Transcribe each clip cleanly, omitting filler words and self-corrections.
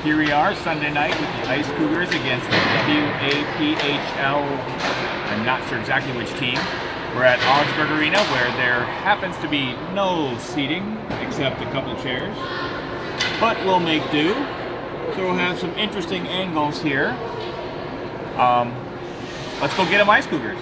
Here we are Sunday night with the Ice Cougars against the WAPHL. I'm not sure exactly which team. We're at Augsburg Arena where there happens to be no seating except a couple chairs. But we'll make do. So we'll have some interesting angles here. Let's go get them, Ice Cougars.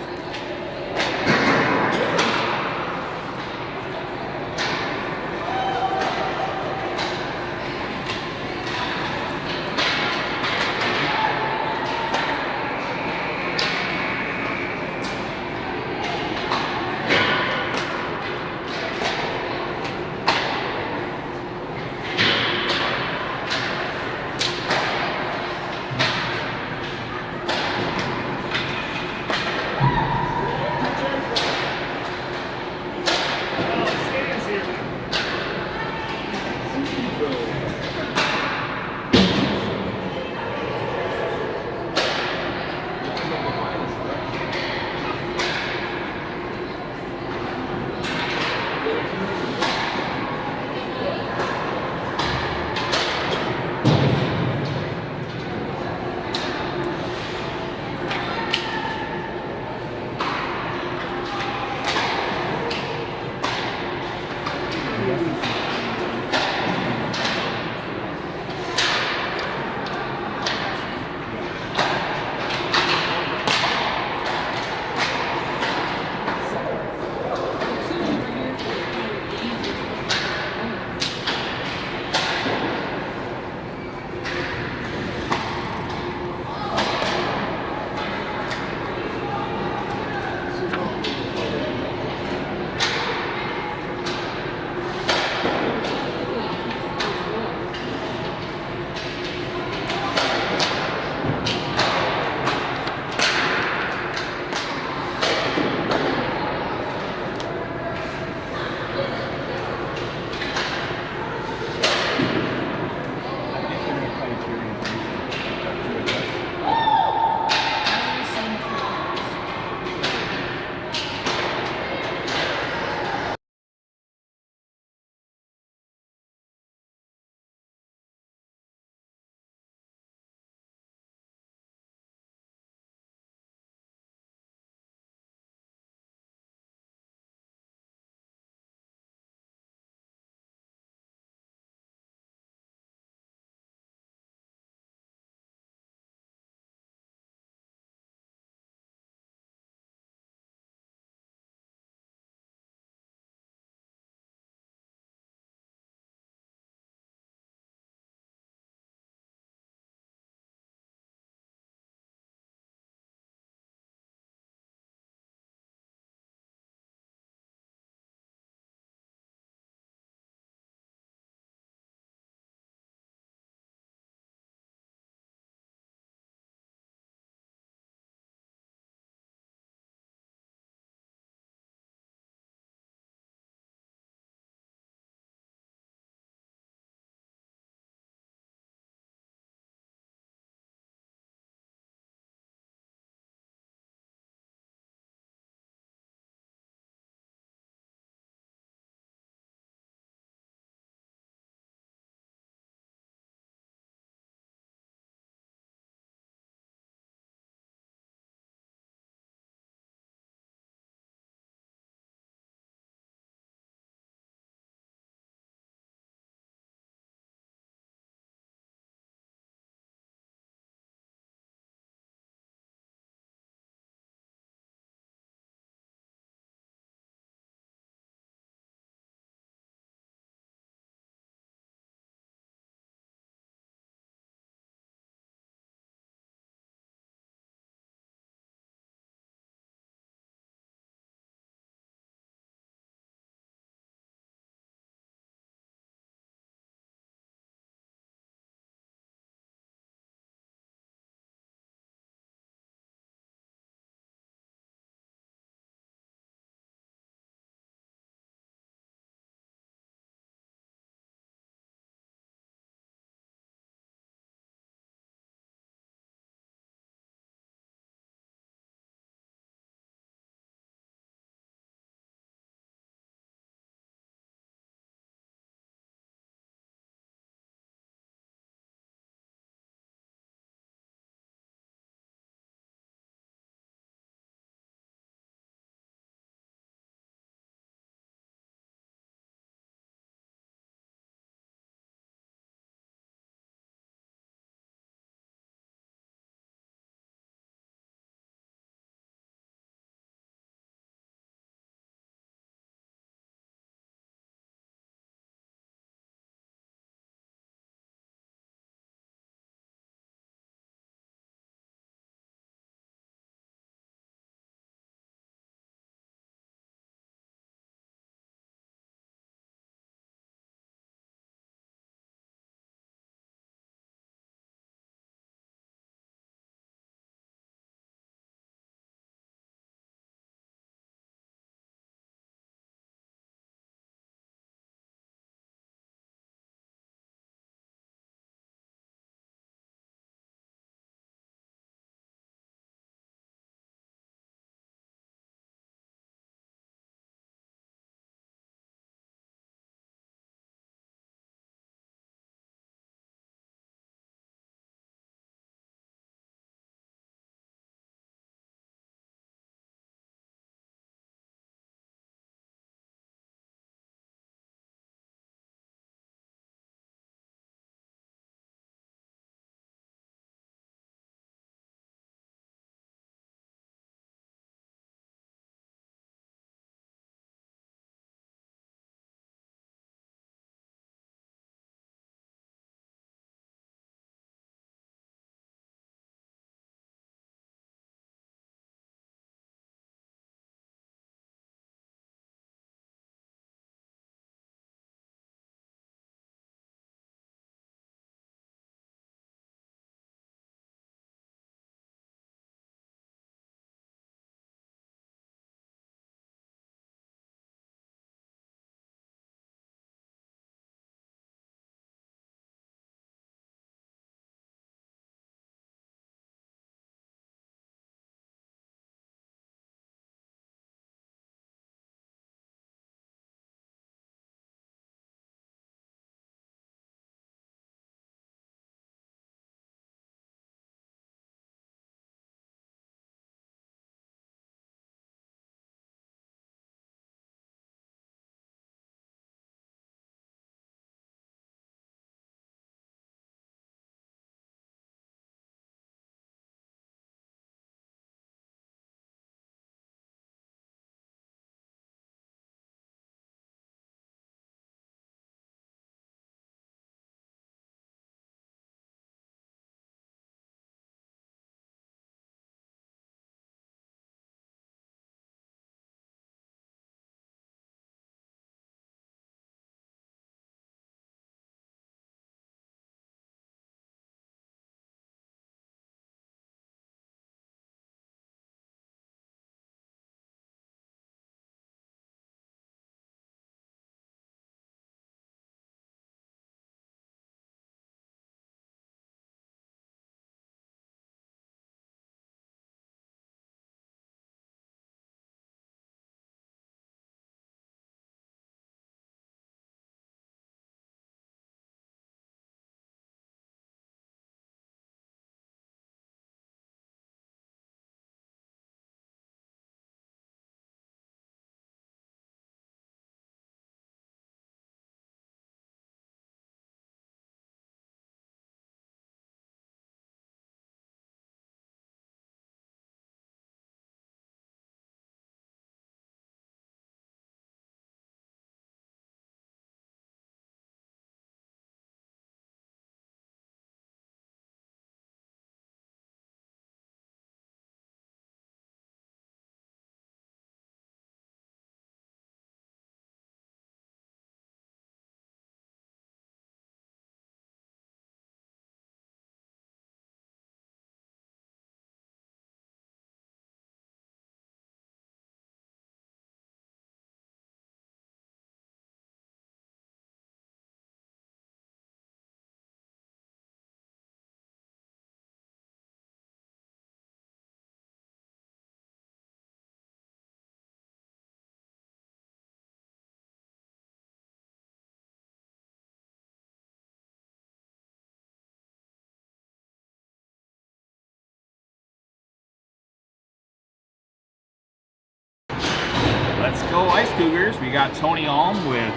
So Ice Cougars, we got Tony Alm with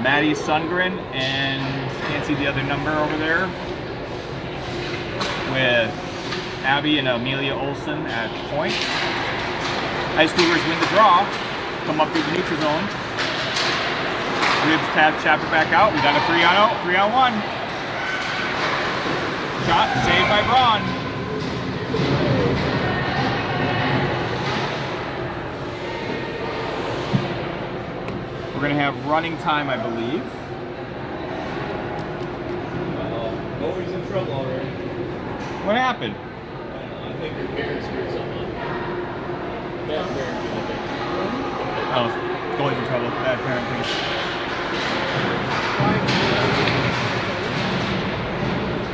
Maddie Sundgren and can't see the other number over there, with Abby and Amelia Olsen at point. Ice Cougars win the draw, come up through the neutral zone. Ribs tap it back out. We got a 3-on-1. Shot saved by Braun. We're gonna have running time, I believe. Always in trouble already. What happened? I think your parents screwed something up. Bad parenting, I think. Oh, goalie's in trouble. Bad parenting.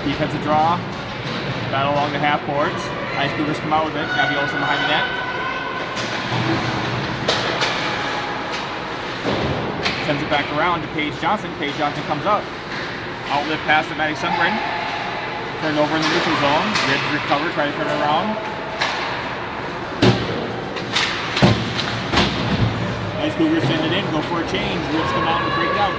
Defensive draw. Battle along the half boards. Ice Cougars come out with it. Abby Olsen behind the net. Sends it back around to Paige Johnson. Paige Johnson comes up. Outlet pass to Maddie Sundgren. Turned over in the neutral zone. Ribs recover, try to turn it around. Ice Cougars send it in, go for a change. Ribs come out and break it out.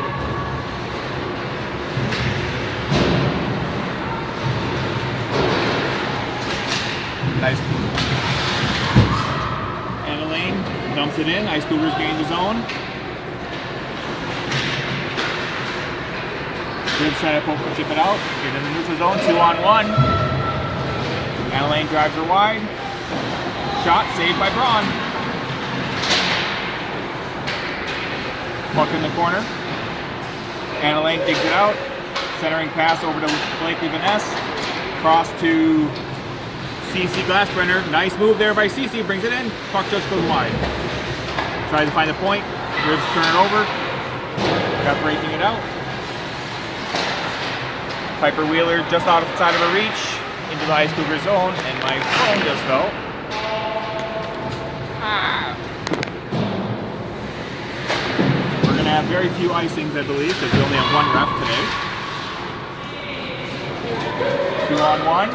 Nice. Anna Lane dumps it in. Ice Cougars gain the zone. Ribs try to poke and chip it out. Get in the neutral zone. 2-on-1. Anna Lane drives her wide. Shot saved by Braun. Puck in the corner. Anna Lane digs it out. Centering pass over to Blakely Vaness. Cross to CC Glassbrenner. Nice move there by CC. Brings it in. Puck just goes wide. Tries to find the point. Ribs turn it over. Got breaking it out. Piper Wheeler just outside of her reach. Into the Ice Cougar zone. And my phone just fell. We're going to have very few icings, I believe, because we only have one ref today. 2-on-1.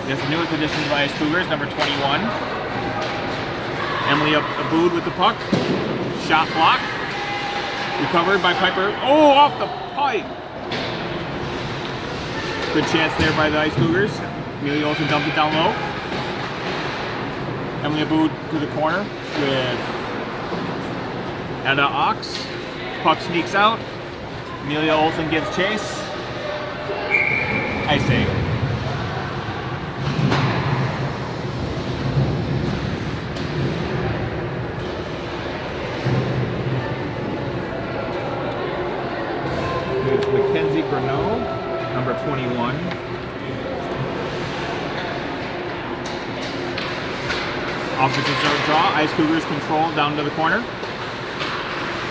This is the newest addition to the Ice Cougars, number 21. Emily Abood with the puck. Shot block. Recovered by Piper. Oh, off the pipe. Good chance there by the Ice Cougars. Amelia Olsen dumped it down low. Emily Abood to the corner with Edda Ox. Puck sneaks out. Amelia Olsen gives chase. Ice save. It's Mackenzie Granot, number 21. Offensive zone draw. Ice Cougars control down to the corner.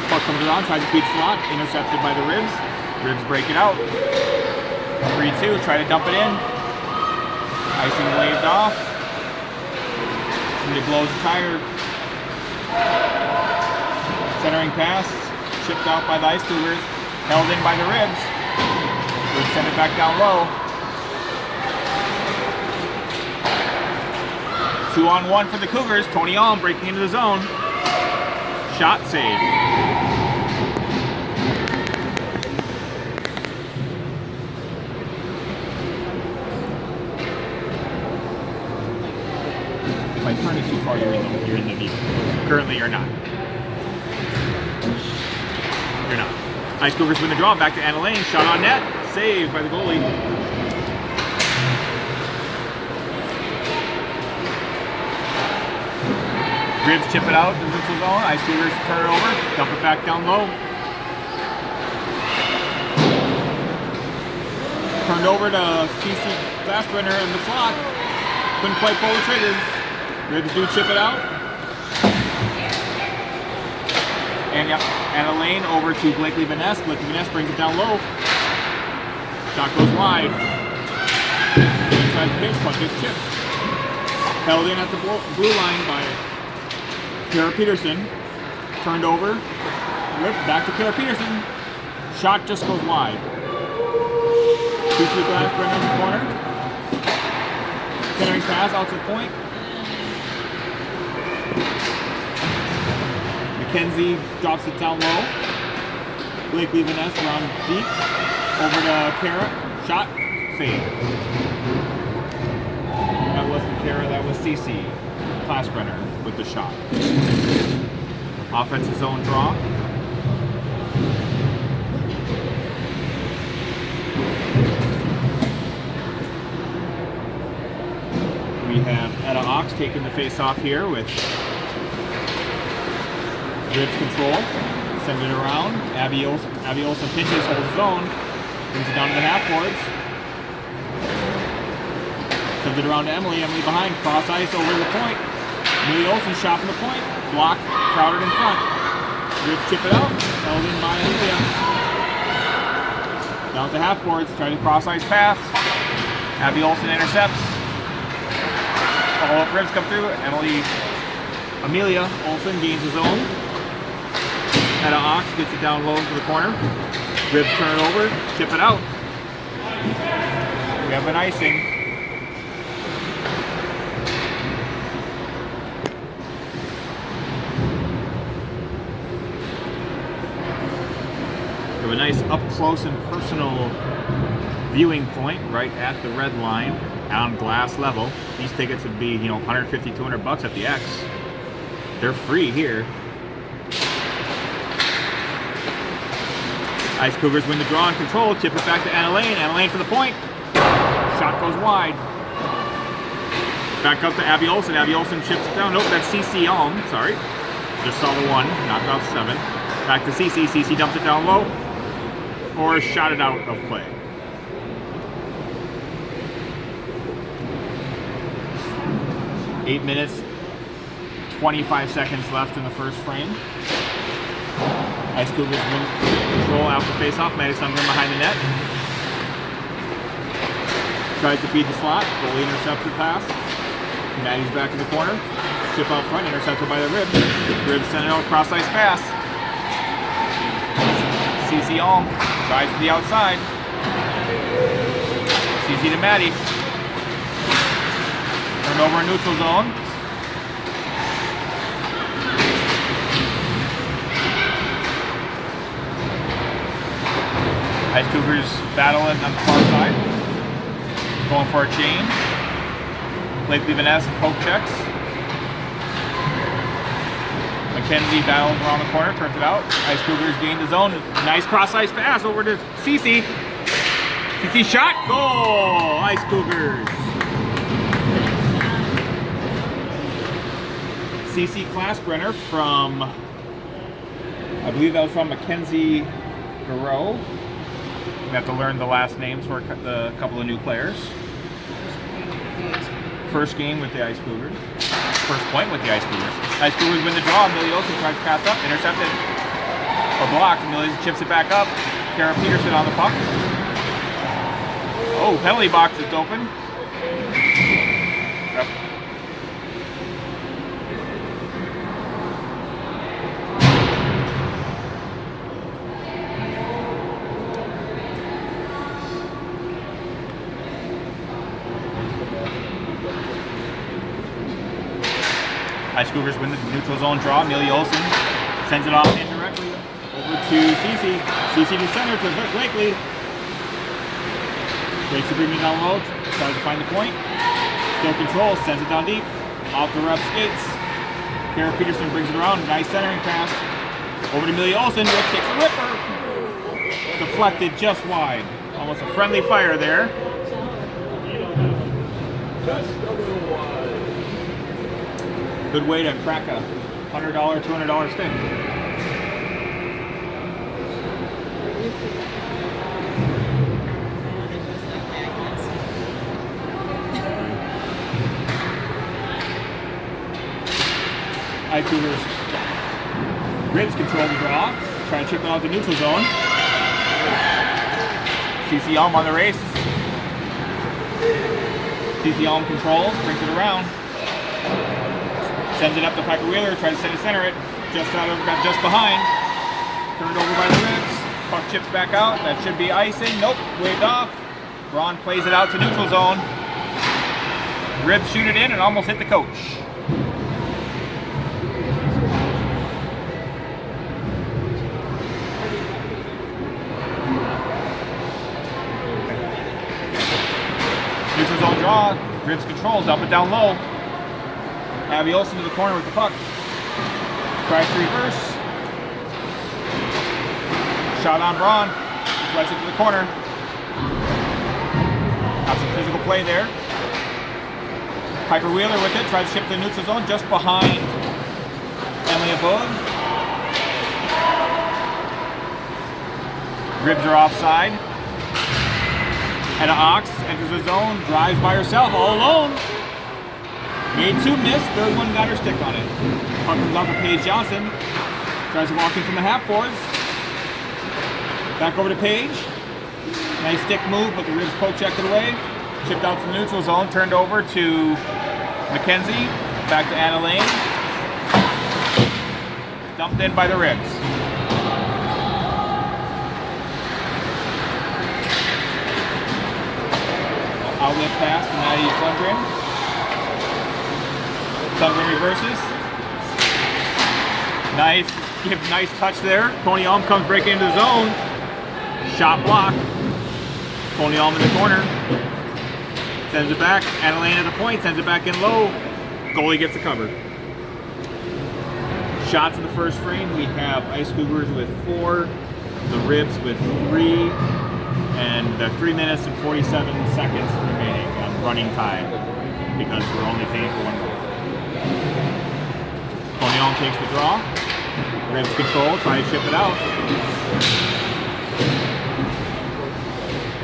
Puck comes around, tries to feed slot, intercepted by the Ribs. Ribs break it out. 3-2, try to dump it in. Icing waved off. Somebody blows the tire. Centering pass, chipped out by the Ice Cougars. Held in by the Ribs. Ribs send it back down low. 2-on-1 for the Cougars. Tony Alm breaking into the zone. Shot saved. If I turn it too far, you're in the view. Currently, you're not. You're not. Ice Cougars win the draw. Back to Anna Lane. Shot on net. Saved by the goalie. Ribs chip it out in the neutral zone. Ice Cougars turn it over. Dump it back down low. Turned over to CC Glassbrenner in the slot. Couldn't quite pull the trigger. Ribs do chip it out. And yep, Anna Lane over to Blakely Vaness. Blakely Vaness brings it down low. Shot goes wide. Inside the pinch, puck gets chipped. Held in at the blue line by Kara Peterson. Turned over. Ripped back to Kara Peterson. Shot just goes wide. Two to the Glassbrenner in the corner. Centering pass out to the point. McKenzie drops it down low. Blakely Vaness around deep. Over to Kara. Shot. Fade. That wasn't Kara, that was CC. Classbrenner with the shot. Offensive zone draw. We have Etta Ox taking the face off here with Ribs control. Sends it around. Abby Olsen pitches, holds his own. Brings it down to the half boards. Sends it around to Emily. Emily behind. Cross ice over the point. Emily Olsen shot from the point. Block. Crowded in front. Ribs chip it out. Held in by Amelia. Down to half boards. Trying to cross ice pass. Abby Olsen intercepts. Follow-up Ribs come through. Amelia Olsen gains his own. Etta Ox gets it down low to the corner. Ribs turn it over, chip it out. We have an icing. We have a nice up close and personal viewing point right at the red line on glass level. These tickets would be, $150, $200 at the X. They're free here. Ice Cougars win the draw and control. Chip it back to Anna Lane. Anna Lane for the point. Shot goes wide. Back up to Abby Olsen. Abby Olsen chips it down. Nope, that's CC Alm. Sorry. Just saw the one. Knocked off 7. Back to CC. CC dumps it down low. Or shot it out of play. Eight minutes, 25 seconds left in the first frame. Ice Cougars win control after face-off. Maddie Sundgren behind the net. Tries to feed the slot. Goalie intercepted pass. Maddie's back in the corner. Chip out front, intercepted by the Ribs. Ribs send it out, cross-ice pass. CC Alm tries to the outside. CC to Maddie. Turned over in neutral zone. Ice Cougars battling on the far side. Going for a change. Blakely Vaness poke checks. McKenzie battles around the corner, turns it out. Ice Cougars gain the zone. Nice cross-ice pass over to CC. CC shot, goal! Ice Cougars. CC Classbrenner from, I believe that was from Mackenzie Garreau. We have to learn the last names for a couple of new players. First game with the Ice Cougars. First point with the Ice Cougars. Ice Cougars win the draw. Amelia Olsen tries to pass up, intercepted or blocked. Amelia chips it back up. Kara Peterson on the puck. Oh, penalty box is open. Yep. Ice Cougars win the neutral zone draw. Amelia Olsen sends it off indirectly over to CC. CC to center to Blakely. Breaks the bring down low, tries to find the point. Still control, sends it down deep. Off the ref skates. Kara Peterson brings it around. Nice centering pass. Over to Amelia Olsen. Rip takes a ripper. Deflected just wide. Almost a friendly fire there. Just a little wide. Good way to crack a $100, $200 stick. Ice Cougars. Ribs control the draw. Try to chip it out the neutral zone. CC Alm on the race. CC Alm controls, brings it around. Sends it up to Piper Wheeler, tries to center it. Just behind. Turned over by the Ribs. Puck chips back out. That should be icing. Nope, waved off. Braun plays it out to neutral zone. Ribs shoot it in and almost hit the coach. Neutral zone draw. Ribs control. Dump it down low. Abby Olsen to the corner with the puck. Tries to reverse. Shot on Braun. Deflects it to the corner. Got some physical play there. Piper Wheeler with it. Tries to ship to the neutral zone just behind Emily Abode. Ribs are offside. Hedda Ox enters the zone. Drives by herself all alone. Made two, missed. Third one got her stick on it. Puck comes out to Paige Johnson. Tries to walk in from the half boards. Back over to Paige. Nice stick move, but the Ribs poke checked it away. Chipped out to the neutral zone. Turned over to Mackenzie. Back to Anna Lane. Dumped in by the Ribs. Outlet pass to Maddie Sundgren. Sundgren reverses. Nice touch there. Coney Alm comes breaking into the zone. Shot block. Coney Alm in the corner. Sends it back. Adelaine at the point. Sends it back in low. Goalie gets the cover. Shots in the first frame. We have Ice Cougars with 4. The Ribs with 3. And 3 minutes and 47 seconds remaining on running time because we're only paying for 1 goal. Coney Alm takes the draw. Ribs control, try to chip it out.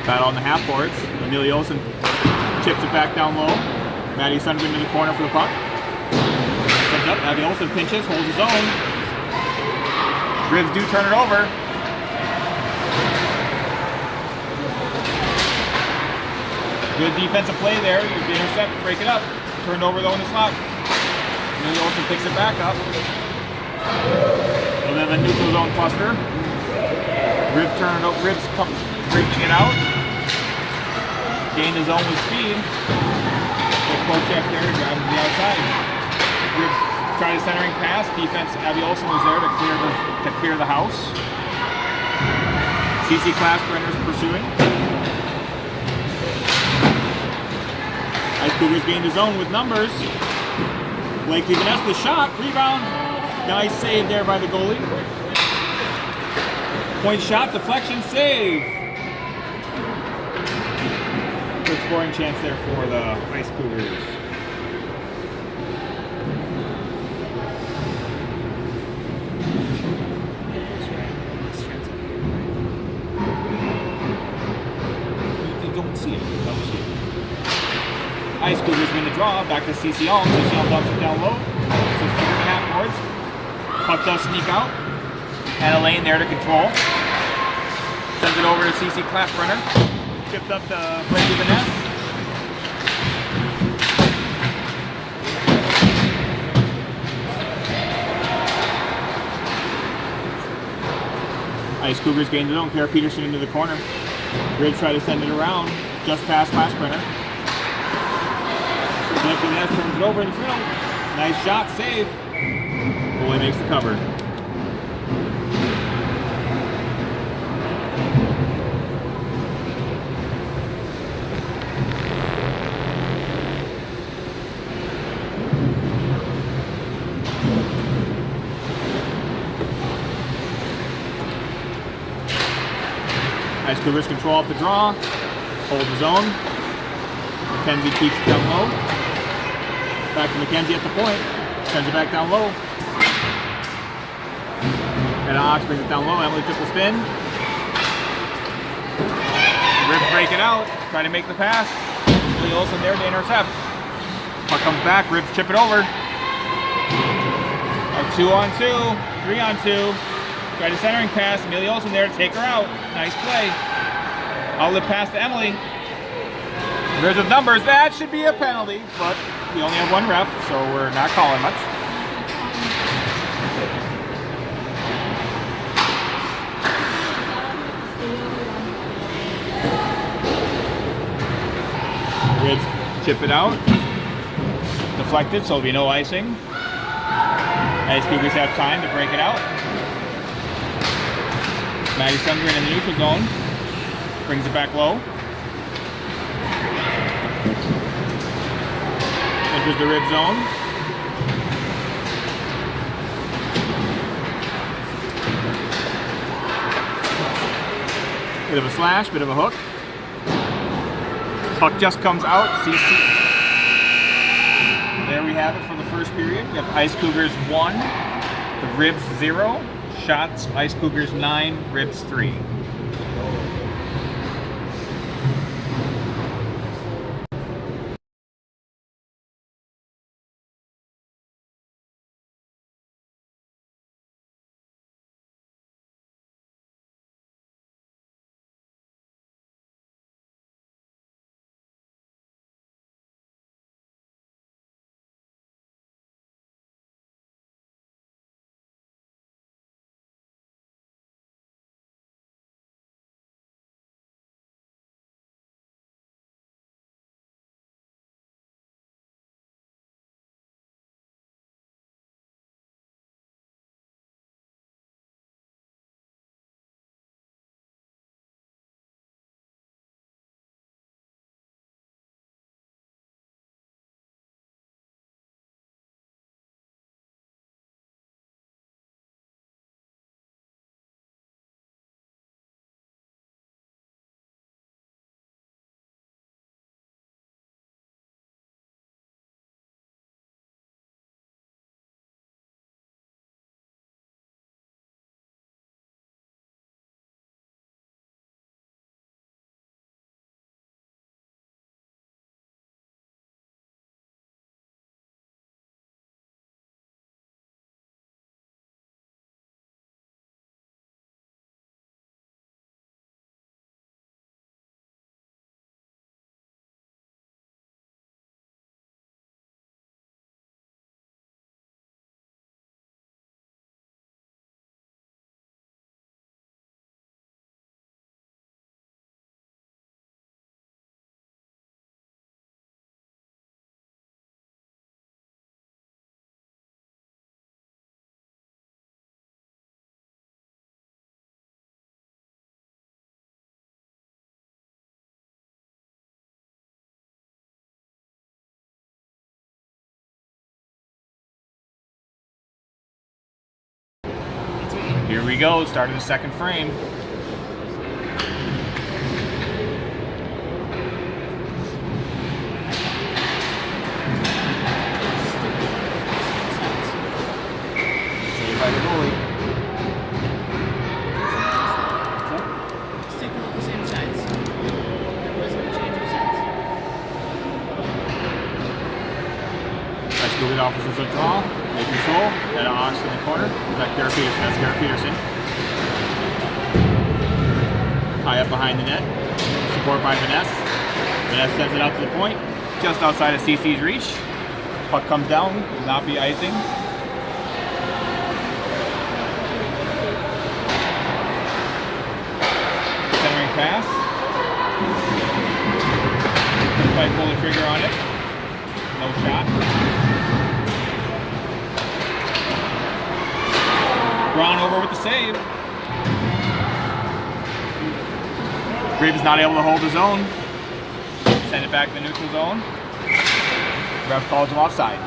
Battle on the half boards. Amelia Olsen chips it back down low. Maddie Sundgren to the corner for the puck. Sends up, Abby Olsen pinches, holds his own. Ribs do turn it over. Good defensive play there. The intercept, break it up. Turned over though in the slot. Amelia Olsen picks it back up. And then the neutral zone cluster. Ribs come breaking it out. Gain the zone with speed. Good poke check there to grab to the outside. Ribs try the centering pass. Defense, Abby Olsen was there to clear the house. CC Classbrenner's pursuing. Ice Cougars gain the zone with numbers. Blakely Vanessa the shot, rebound. Nice save there by the goalie. Point shot, deflection, save. Good scoring chance there for the Ice Cougars. You don't see it. Ice Cougars win the draw. Back to CC Alm. CC Alm dumps it down low. 15.5 boards. Puck does sneak out. And Elaine there to control. Sends it over to CC Classbrenner. Chips up to Blakely Vanessa. Ice Cougars gain the zone. Kara Peterson into the corner. Ribs try to send it around. Just past Classbrenner. Blakely Vanessa turns it over in the field. Nice shot, save. Goalie makes the cover. Ice Cougars control off the draw. Hold the zone. Mackenzie keeps it down low. Back to Mackenzie at the point. Sends it back down low. And Ox brings it down low. Emily triple spin. Ribs break it out. Try to make the pass. Emily Olsen there to intercept. Puck comes back. Ribs chip it over. A 2-on-2. 3-on-2. Try to centering pass. Amelia Olsen there to take her out. Nice play. Outlet pass to Emily. There's the numbers. That should be a penalty, but we only have 1 ref, so we're not calling much. Ribs chip it out. deflected, so there'll be no icing. As Cougars have time to break it out. Maddie Sundgren in the neutral zone. Brings it back low. Enters the rib zone. Bit of a slash, bit of a hook. Puck just comes out. CC. There we have it for the first period. We have Ice Cougars 1, the Ribs 0. Shots, Ice Cougars 9, Ribs 3. Here we go, start of the second frame. Saved by the goalie. Sticking with the same sides. There wasn't a change of sides. Let's go to the officers of draw. They control. Got Ox in the corner. Is that Kara Peterson? That's Kara Peterson. Tie up behind the net. Support by Vanessa. Vanessa sends it out to the point. Just outside of CC's reach. Puck comes down. Will not be icing. Centering pass. Might pull the trigger on it. No shot. Braun over with the save. Graves not able to hold his own. Send it back to the neutral zone. Ref calls him offside.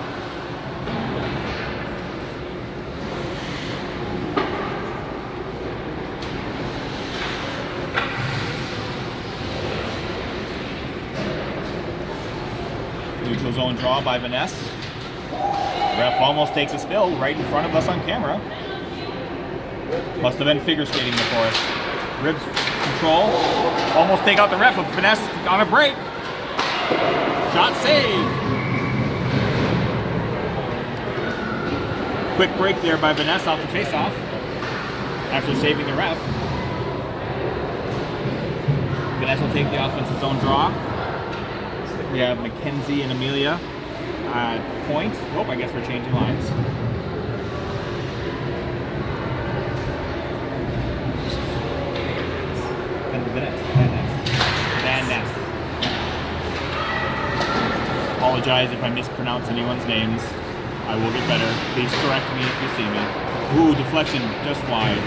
Neutral zone draw by Vanessa. Ref almost takes a spill right in front of us on camera. Must have been figure skating before us. Ribs control. Almost take out the ref, but Vanessa on a break. Shot save. Quick break there by Vanessa off the faceoff after saving the ref. Vanessa will take the offensive zone draw. We have Mackenzie and Amelia at point. Oh, I guess we're changing lines. Van Ness. apologize if I mispronounce anyone's names. I will get better. Please correct me if you see me. Ooh, deflection just wide.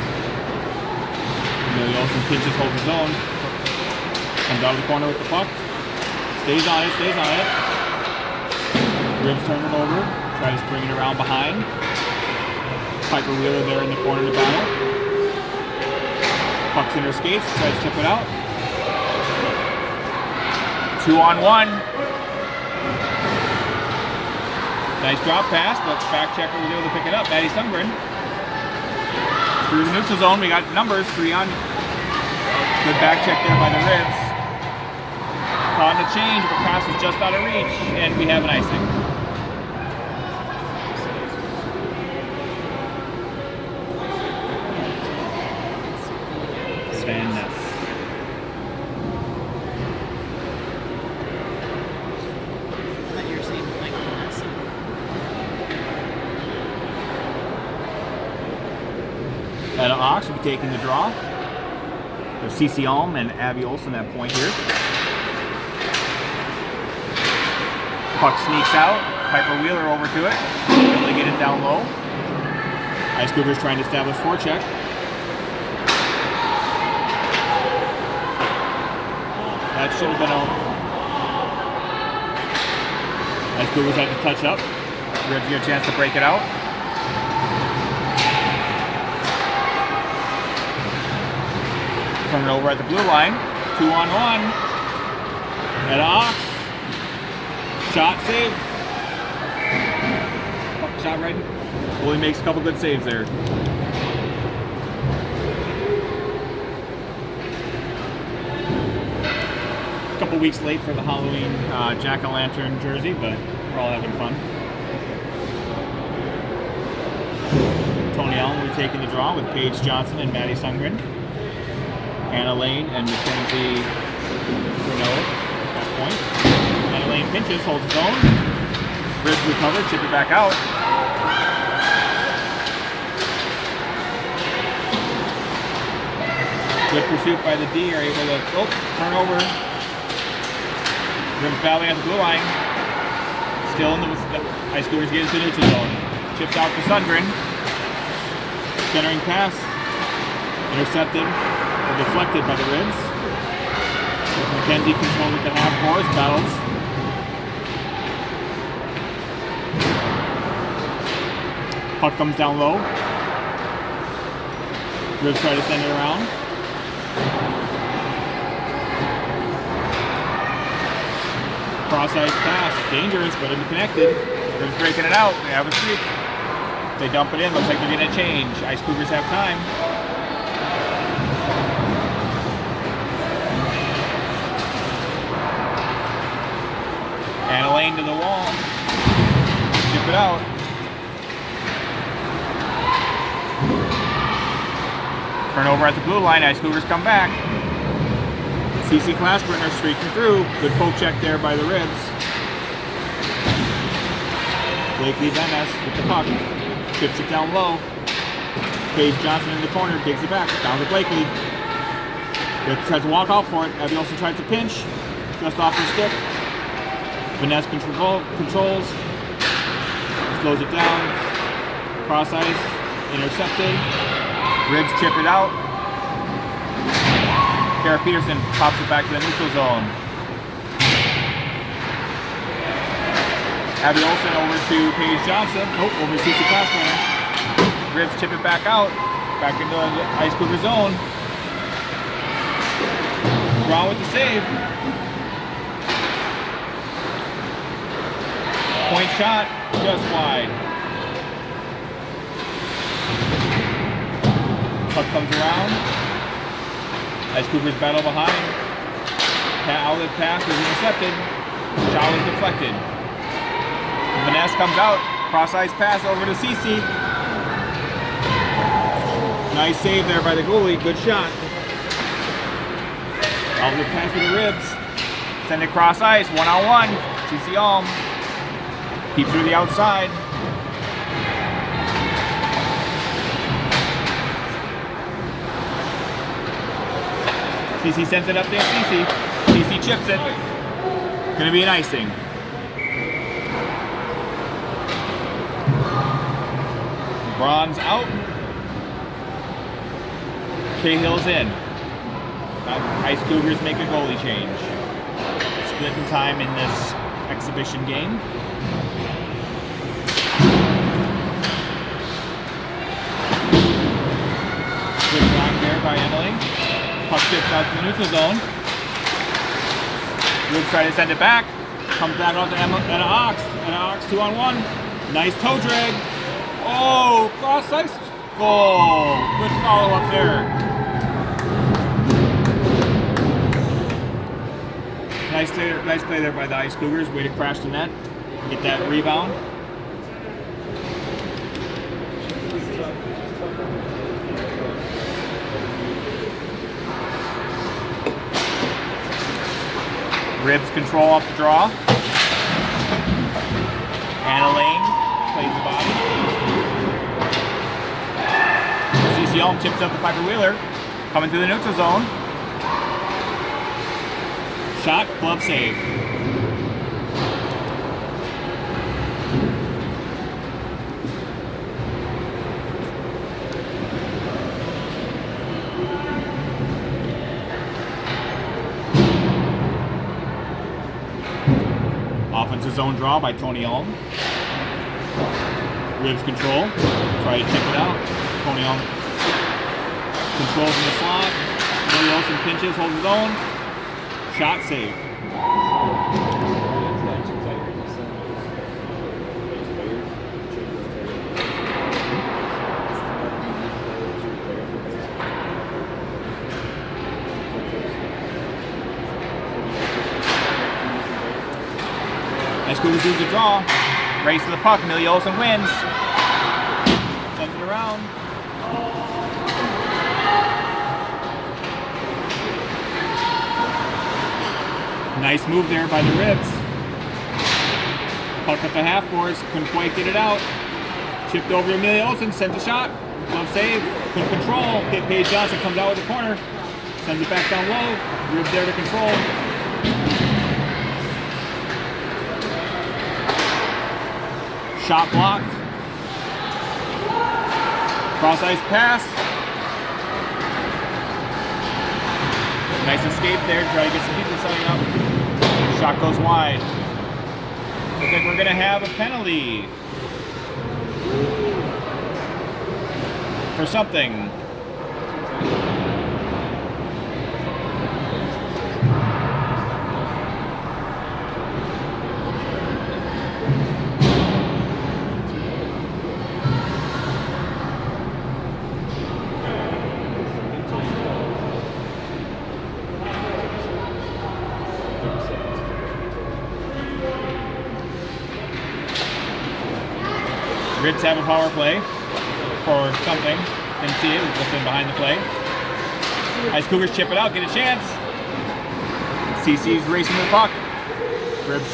Billy Olsen pinches, holds his own. Comes out of the corner with the puck. Stays on it, stays on it. Ribs turn it over. Tries to bring it around behind. Piper Wheeler there in the corner to battle. Puck's in her skates, tries to tip it out. 2-on-1. Nice drop pass, but back checker was able to pick it up. Maddie Sundgren. Through the neutral zone, we got numbers, 3 on. Good back check there by the Ribs. Caught in the change, but pass was just out of reach, and we have an icing. Sven Ness. I thought you were saying like this. Etta Ox will be taking the draw. There's Cece Alm and Abby Olsen at point here. Puck sneaks out. Piper Wheeler over to it. Able to get it down low. Ice Cougars trying to establish forecheck. That should have been out. Ice Cougars had to touch up. Ribs get a chance to break it out. Turn it over at the blue line. 2-on-1. Etta Ox. Shot save. Shot right. Well, he makes a couple good saves there. A couple weeks late for the Halloween jack-o'-lantern jersey, but we're all having fun. Tony Allen will be taking the draw with Paige Johnson and Maddie Sundgren. Anna Lane and Mackenzie Renault at that point. Anna Lane pinches, holds his own. Ribs recovered, chip it back out. Good pursuit by the D, are able to turn over. Ribs battling at the blue line. Still in the Ice Cougars get into the neutral zone. Chips out to Sundgren. Centering pass. Intercepted. Deflected by the Ribs. McKenzie controls at the half course, battles. Puck comes down low. Ribs try to send it around. Cross-ice pass, dangerous, but unconnected. Ribs breaking it out. They have a streak. They dump it in. Looks like they're getting a change. Ice Cougars have time. Anna Lane to the wall. Chip it out. Turnover at the blue line. Ice Cougars come back. CC Classbrenner streaking through. Good poke check there by the Ribs. Blakely Dennis with the puck. Chips it down low. Paige Johnson in the corner. Digs it back. Down to Blakely. Tries to walk off for it. Abby Olsen tries to pinch. Just off her stick. Vanessa controls, slows it down, cross ice, intercepted, Ribs chip it out. Kara Peterson pops it back to the neutral zone. Abby Olsen over to Paige Johnson, over to CC Classbrenner. Ribs chip it back out, back into the Ice Cougar zone. Braun with the save. Point shot, just wide. Puck comes around. Ice Cougars battle behind. Outlet pass is intercepted. Shot was deflected. Vanessa comes out. Cross ice pass over to CC. Nice save there by the goalie. Good shot. Outlet pass for the Ribs. Send it cross ice. 1-on-1. CC Alm. Keeps through the outside. CC sends it up there. CC chips it. Gonna be an icing. Braun's out. Cahill's in. Ice Cougars make a goalie change. Split in time in this exhibition game. Good block there by Emily. Puck tips out to the neutral zone. Ribs try to send it back. Comes back out to Anna Ox. Anna Ox 2-on-1. Nice toe drag. Oh, cross ice. Goal. Good follow up there. Nice play there by the Ice Cougars. Way to crash the net. Get that rebound. Ribs control off the draw. Anna Lane plays the body. CC Elm chips up to Piper Wheeler. Coming to the neutral zone. Shot, glove save. Offensive zone draw by Tony Ulm. Ribs control. Try to tip it out. Tony Ulm controls in the slot. Billy Olsen pinches, holds his own. Shot save. Ice Cougars lose the draw. Race to the puck. Amelia Olsen wins. Sends it around. Nice move there by the Ribs. Puck at the half boards. Couldn't quite get it out. Chipped over to Amelia Olsen. Sent the shot. Glove save. Couldn't control. Hit Paige Johnson. Comes out with the corner. Sends it back down low. Ribs there to control. Shot blocked. Cross ice pass. Nice escape there. Try to get some people setting up. Shot goes wide. Looks like we're going to have a penalty. For something. Ribs have a power play for something. Didn't see it, was looking behind the play. Ice Cougars chip it out, get a chance. CC's racing the puck. Ribs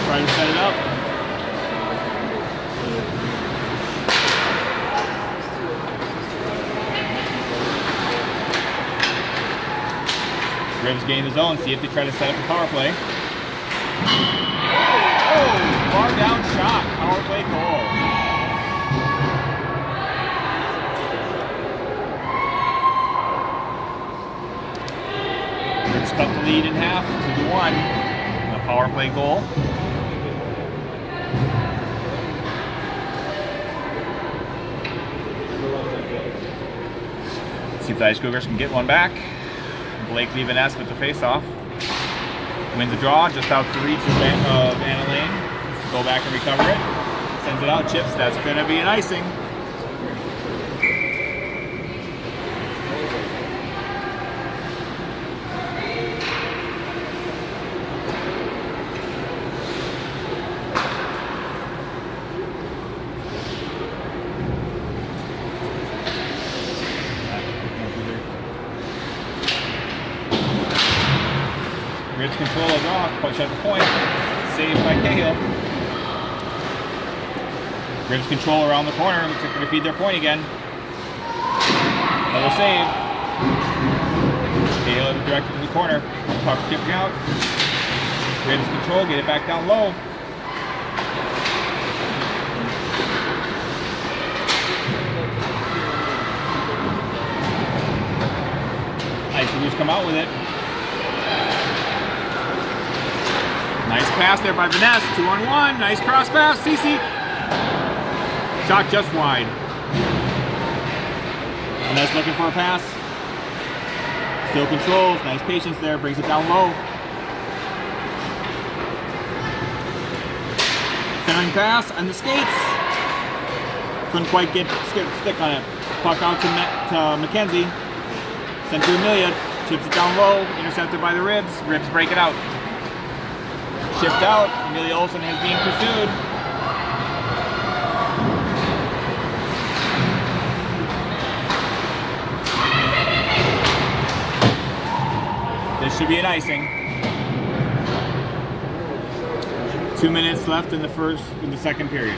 trying to set it up. Ribs gain the zone, see if they try to set up a power play. Oh, far down shot, power play goal. Cut the lead in half, 2-1. A power play goal. See if the Ice Cougars can get one back. Blake Levan-Ness with the face-off. Wins the draw, just out to reach of Anna Lane. Go back and recover it. Sends it out, chips. That's going to be an icing. Ribs control of draw, punch at the point, saved by Cahill. Ribs control around the corner, looks like they're going to feed their point again. Another save. Cahill directed to the corner, puck tipping out. Ribs control, get it back down low. Cougars come out with it. Nice pass there by Vanessa. 2-on-1. Nice cross pass. Cece. Shot just wide. Vanessa looking for a pass. Still controls. Nice patience there. Brings it down low. Centering pass on the skates. Couldn't quite get stick on it. Puck out to Mackenzie. Sent to Amelia. Chips it down low. Intercepted by the Ribs. Ribs break it out. Shipped out. Amelia Olsen is being pursued. This should be an icing. 2 minutes left in the second period.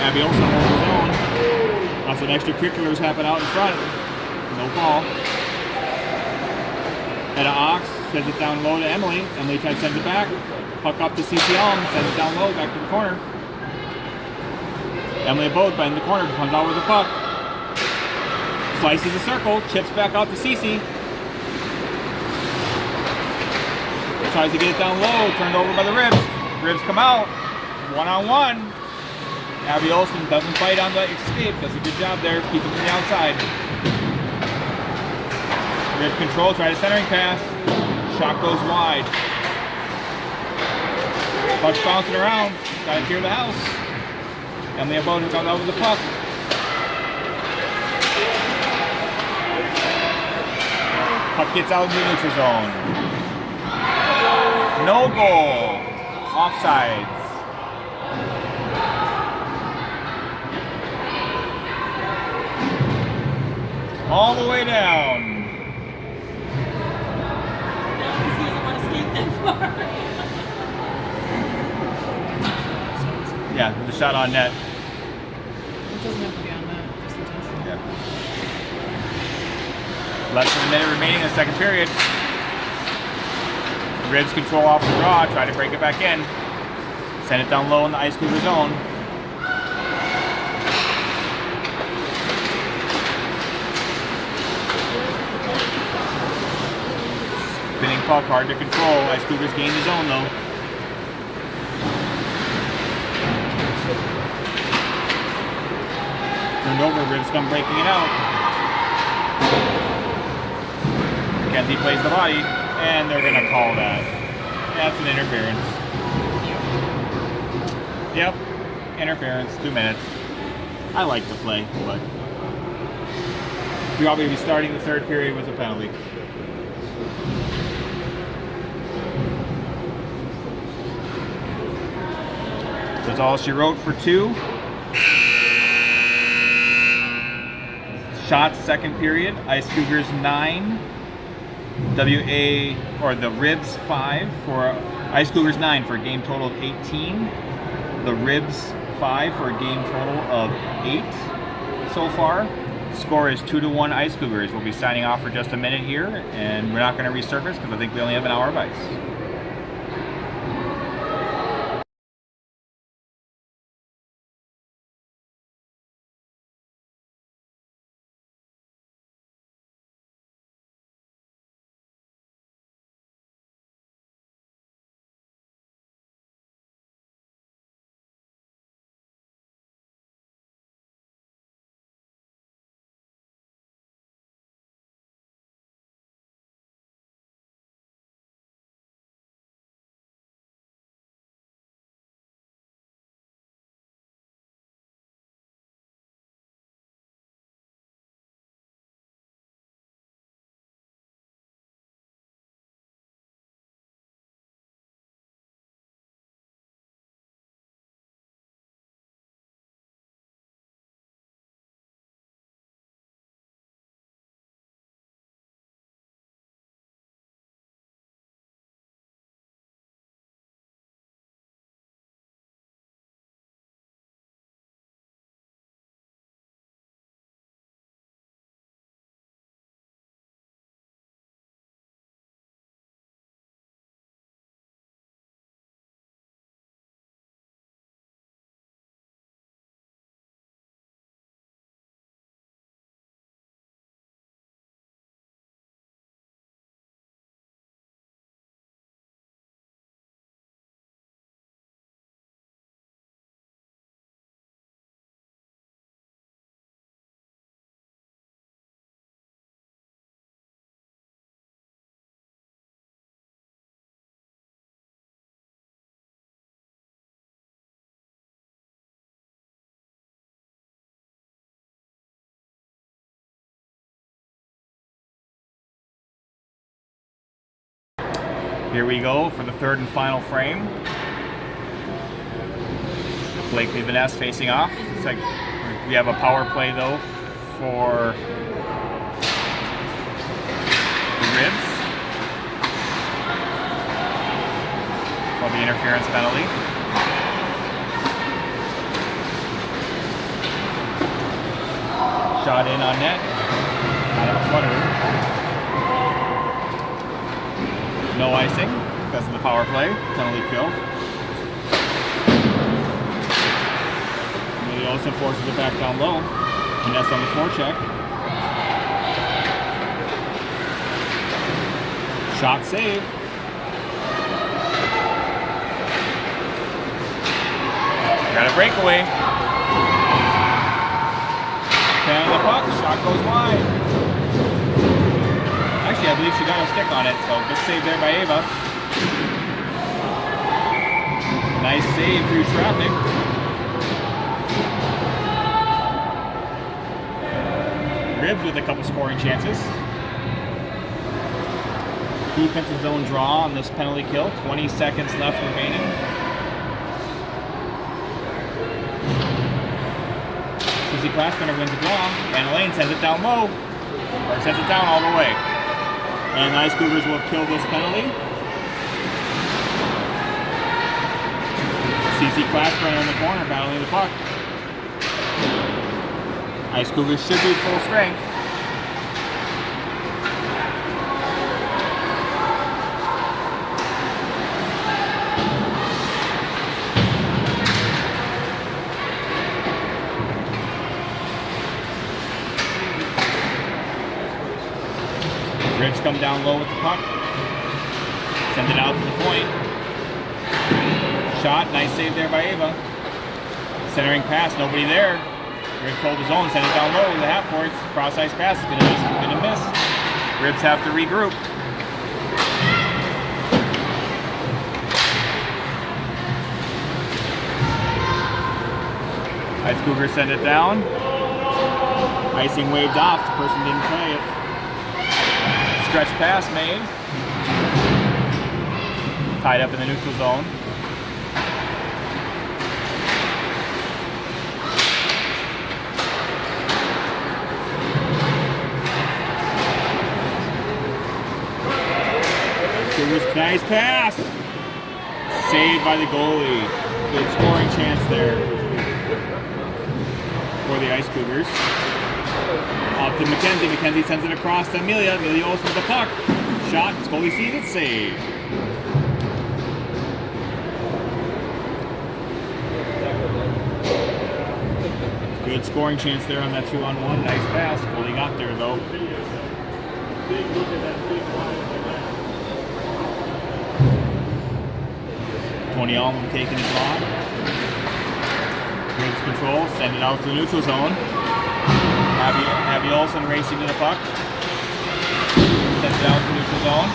Abby Olsen holds his own. Lots of extracurriculars happen out in front. No ball. Etta Ox sends it down low to Emily. Emily tries to send it back. Puck up to CC Elm. Sends it down low back to the corner. Emily Abode in the corner comes out with the puck. Slices a circle. Chips back out to CC. Tries to get it down low. Turned over by the Ribs. Ribs come out. 1-on-1. Abby Olsen doesn't bite on the escape. Does a good job there, keeping it from the outside. Rib control, try a centering pass. Shot goes wide. Puck's bouncing around. Gotta clear the house. Emily Abode comes out with the puck. Puck gets out in the neutral zone. No goal. Offsides. All the way down. Because he doesn't want to skate that far. Yeah, the shot on net. It doesn't have to be on that. Just the touch. Yeah. Less than a minute remaining in the second period. Ribs control off the draw, try to break it back in. Send it down low in the Ice Cougar zone. Spinning puck, hard to control. Ice Cougars gain the zone though. Turned over, Ribs come breaking it out. Mackenzie plays the body, and they're gonna call that. That's an interference. Yep, interference, 2 minutes. I like to play, but we'll probably be starting the third period with a penalty. That's all she wrote for 2. Shots, second period. Ice Cougars 9. The Ribs 5 for Ice Cougars 9 for a game total of 18. The Ribs 5 for a game total of 8 so far. Score is 2-1 Ice Cougars. We'll be signing off for just a minute here, and we're not going to resurface because I think we only have an hour of ice. Here we go for the third and final frame. Blakely Vaness facing off. It's like we have a power play though for the Ribs for the interference penalty. Shot in on net. Kind of a flutter. No icing because of the power play. Penalty kill. Olsen forces it back down low. Vaness on the forecheck. Shot save. Got a breakaway. Fan of the puck. Shot goes wide. Actually, I believe she got a stick on it, so good save there by Ava. Nice save through traffic. Ribs with a couple scoring chances. Defensive zone draw on this penalty kill. 20 seconds left remaining. Susie Glassbender wins the draw. And Elaine sends it down low. Or sends it down all the way. And the Ice Cougars will have killed this penalty. CC Glassbender in the corner battling the puck. Ice Cougars should be full strength. Ribs come down low with the puck. Send it out to the point. Shot, nice save there by Ava. Centering pass, nobody there. Ribs hold his own, send it down low to the half courts. Cross ice pass is gonna miss. Ribs have to regroup. Ice Cougars send it down. Icing waved off, the person didn't play it. Stretch pass made. Tied up in the neutral zone. Nice pass. Saved by the goalie. Good scoring chance there for the Ice Cougars. Up to McKenzie. McKenzie sends it across to Amelia. Amelia Olsen with the puck. Shot. Goalie sees it. Save. Good scoring chance there on that 2-on-1. Nice pass. Goalie got there though. Tony Allen taking the draw. Ribs control, send it out to the neutral zone. Abby Olsen racing to the puck. Sends it out to the neutral zone.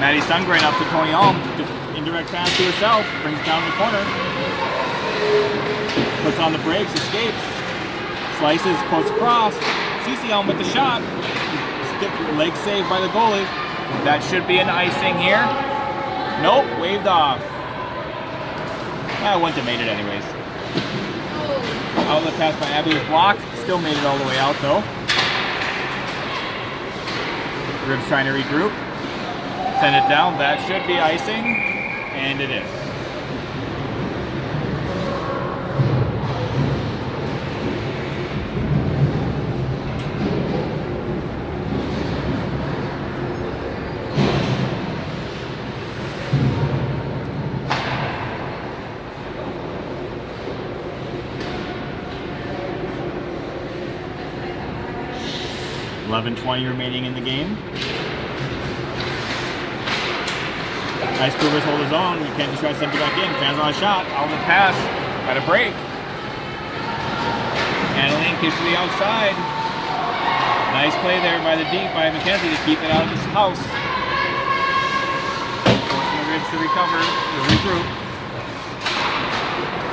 Maddie Sundgren up to Tony Allen. Indirect pass to herself. Brings it down the corner. Puts on the brakes, escapes. Slices, close across. CC Allen with the shot. Leg saved by the goalie. That should be an icing here. Nope, waved off. I wouldn't have made it anyways. Outlet pass by Abby was blocked. Still made it all the way out though. Ribs trying to regroup. Send it down. That should be icing. And it is. .20 remaining in the game. Ice Cougars hold his own. McKenzie tries to send it back in. Fans on a shot. Out of the pass. Got a break. Annalene kicks to the outside. Nice play there by the deep by McKenzie to keep it out of his house. Forcing the Ribs to recover, to regroup.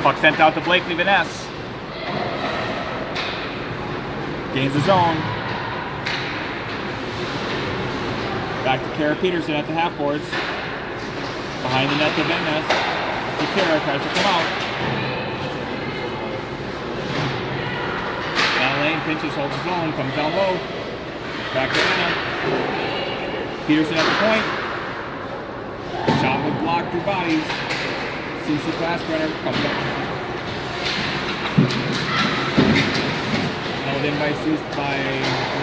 Puck sent out to Blakely Vaness. Gains the zone. Back to Kara Peterson at the half boards. Behind the net to Van Ness. Kira tries to come out. Down lane, pinches, holds his own, comes down low. Back to Anna. Peterson at the point. Shot was blocked through bodies. CC Glassbrenner comes up. Held in by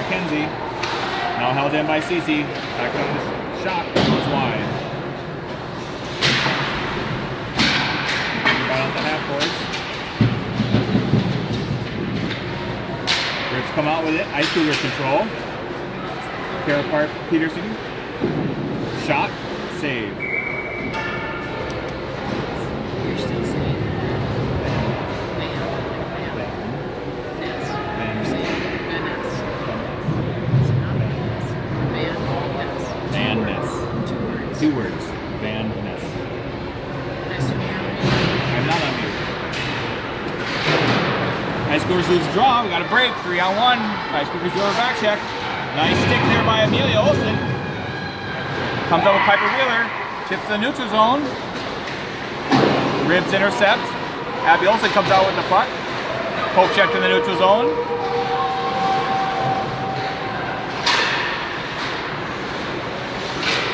McKenzie. Now held in by CC. Back on the shot. Goes wide. Right off the half boards. Ribs come out with it. Ice Cougar control. Tear apart Peterson. Shot. Save. You're still saying Van Ness. Two words. Van Ness. I'm not on mute. Ice Cougars lose the draw. We got a break. 3-on-1. Ice Cougars do a back check. Nice stick there by Amelia Olsen. Comes up with Piper Wheeler. Chips to the neutral zone. Ribs intercept. Abby Olsen comes out with the puck. Poke check to the neutral zone.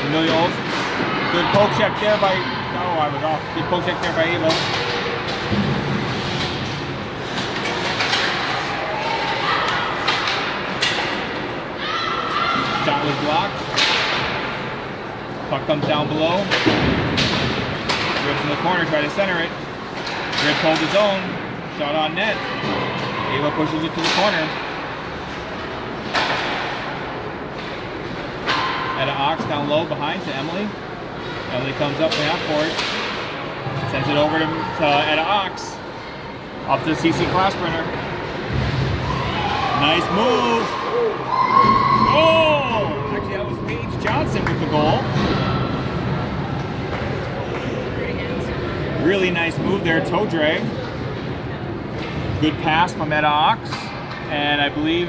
Amelia Olsen. Good poke check there by, oh, I was off. Good poke check there by Ava. Shot was blocked. Puck comes down below. Ribs in the corner, try to center it. Ribs holds his own. Shot on net. Ava pushes it to the corner. Etta Ox down low behind to Emily. Emily comes up the half court. Sends it over to Etta Ox. Up to CC Glassbrenner. Nice move. Oh! Actually, that was Paige Johnson with the goal. Really nice move there, toe drag. Good pass from Etta Ox. And I believe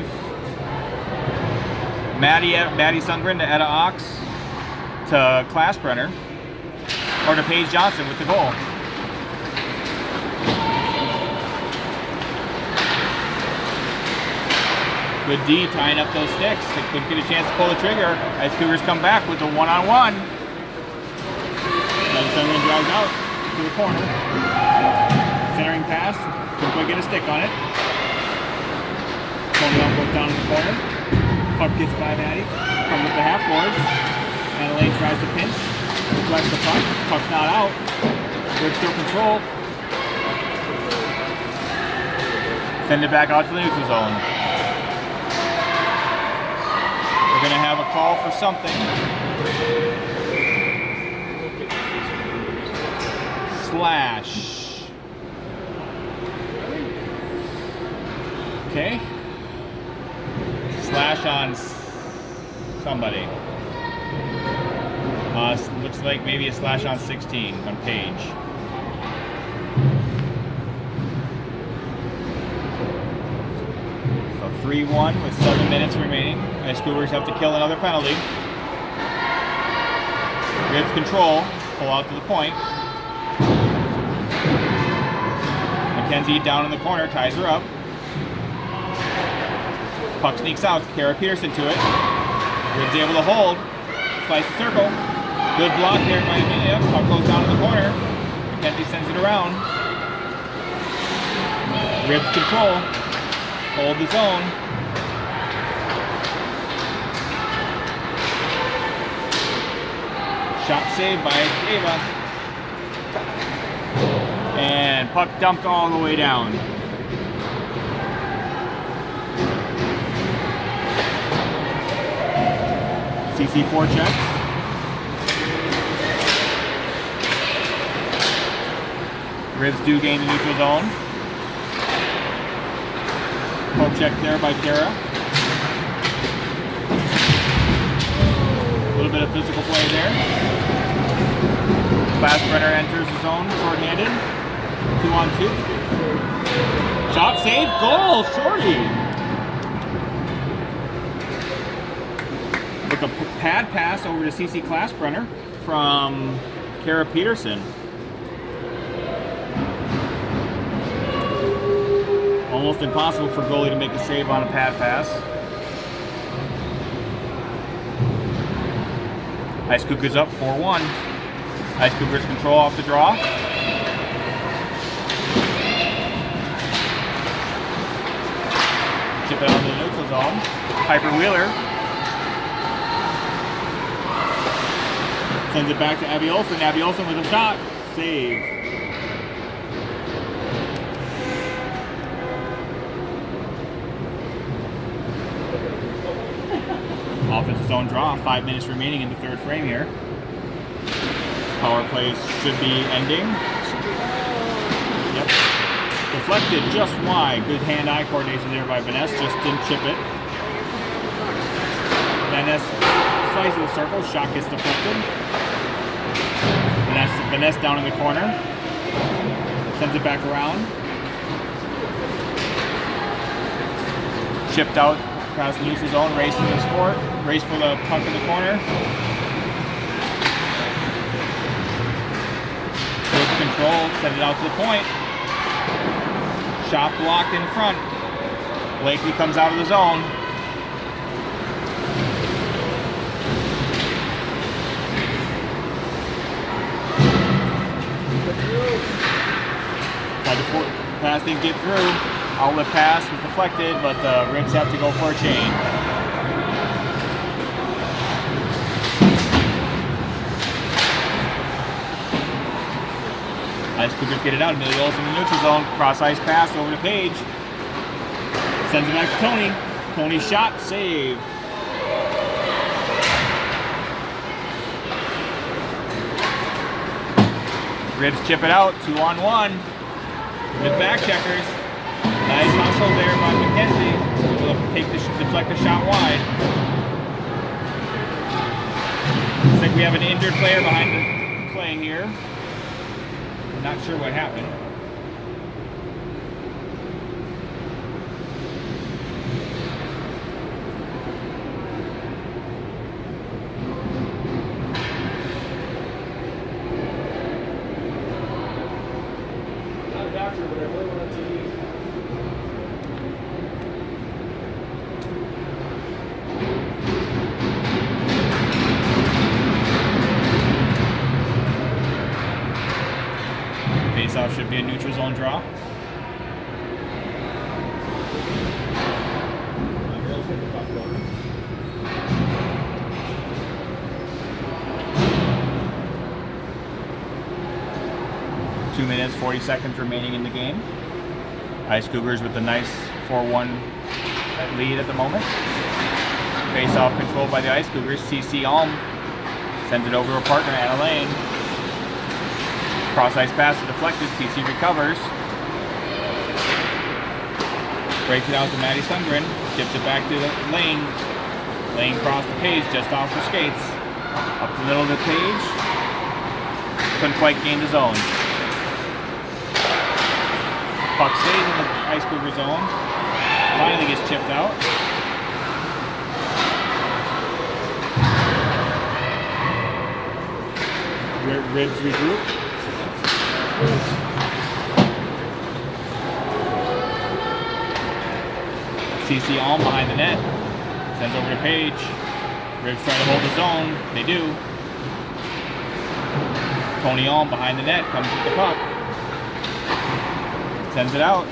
Maddie Sundgren to Etta Ox to Glassbrenner. Or to Paige Johnson with the goal. Good D tying up those sticks. They couldn't get a chance to pull the trigger. Ice Cougars come back with a one-on-one. Maddie Sundgren drives out to the corner. Centering pass. Couldn't quite get a stick on it. Tony goes down to the corner. Puck gets by Maddie. Comes up the half boards. And Elaine tries to pinch. Deflects the puck. Puck's not out. Ribs still control. Send it back out to the neutral zone. We're going to have a call for something. Slash. Okay. Slash on somebody. Looks like maybe a slash on 16 on Paige. So 3-1 with 7 minutes remaining. Ice Cougars have to kill another penalty. Ribs control, pull out to the point. McKenzie down in the corner, ties her up. Puck sneaks out, Kara Peterson to it. Ribs able to hold, slice the circle. Good block there by Amelia. Puck goes down in the corner. McKenzie sends it around. Ribs control, hold the zone. Shot saved by Ava. And puck dumped all the way down. CC forechecks. Ribs do gain the neutral zone. Poke check there by Kara. A little bit of physical play there. Glassbrenner enters the zone short-handed. 2-on-2. Shot save, goal, Shorty. With a pad pass over to CC Glassbrenner from Kara Peterson. Almost impossible for goalie to make a save on a pad pass. Ice Cougars up 4-1. Ice Cougars control off the draw. Chip it out to the neutral zone. Piper Wheeler sends it back to Abby Olsen. Abby Olsen with a shot. Save. Offensive zone draw. 5 minutes remaining in the third frame here. Power plays should be ending. Yep. Deflected just wide. Good hand-eye coordination there by Vanessa. Just didn't chip it. Vanessa slices the circle. Shot gets deflected. Vanessa down in the corner. Sends it back around. Chipped out across the neutral zone. Race to the sport. Race for the puck in the corner. Good control. Send it out to the point. Shot blocked in front. Blakely comes out of the zone. Tried to pass, didn't get through. Outlet pass was deflected, but the Ribs have to go for a change. Ice Cougars get it out. Millie Olsen in the neutral zone. Cross ice pass over to Page. Sends it back to Tony. Tony's shot, save. Ribs chip it out, 2-on-1. With back checkers. Nice hustle there by McKenzie. Will deflect the shot wide. Looks like we have an injured player behind the play here. Not sure what happened. Not a doctor, but I really want to TV. Face-off should be a neutral zone draw. Two minutes, 40 seconds remaining in the game. Ice Cougars with a nice 4-1 lead at the moment. Face-off controlled by the Ice Cougars. CC Alm sends it over to her partner, Anna Lane. Cross ice pass is deflected. CC recovers. Breaks it out to Maddie Sundgren. Tips it back to Lane. Lane crossed the Page just off her skates. Up the middle of the Page. Couldn't quite gain the zone. Puck stays in the Ice Cougar zone. Finally gets chipped out. Ribs regroup. CC Alm behind the net. Sends over to Page. Ribs try to hold the zone. They do. Tony Alm behind the net comes with the puck. Sends it out.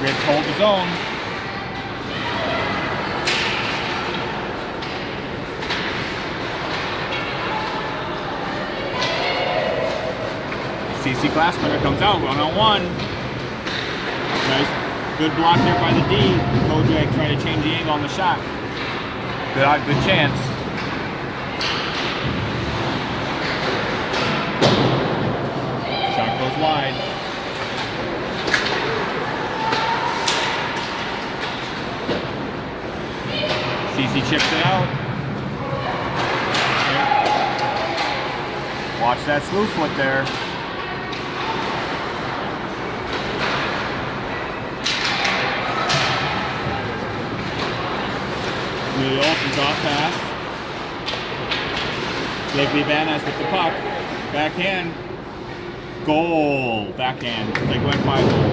Ribs hold the zone. CC Glassman comes out, 1-on-1. Nice, good block there by the D. Kojak trying to change the angle on the shot. Good chance. Shot goes wide. CC chips it out. Watch that slew foot there. Olsen's off pass. Blakely Van Ness with the puck. Backhand. Goal. Backhand. They go in 5-goal.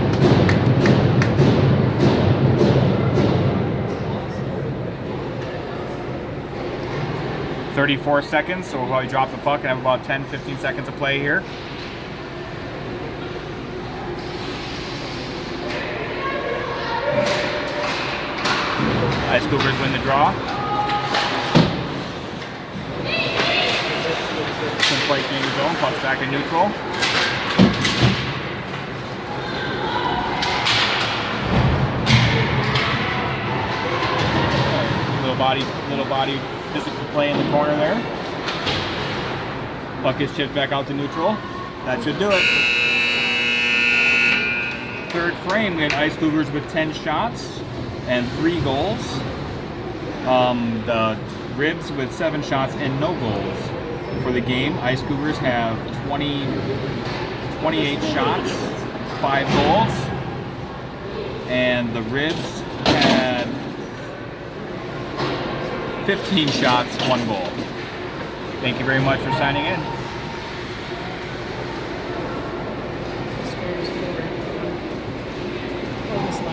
"34 seconds, so we'll probably drop the puck and have about 10-15 seconds of play here. Ice Cougars win the draw. Some play game zone, puck's back in neutral. Little body physical play in the corner there. Puck is chipped back out to neutral. That should do it. Third frame, we had Ice Cougars with 10 shots and 3 goals. The Ribs with 7 shots and no goals. For the game, Ice Cougars have 28 shots, 5 goals. And the Ribs had 15 shots, 1 goal. Thank you very much for signing in.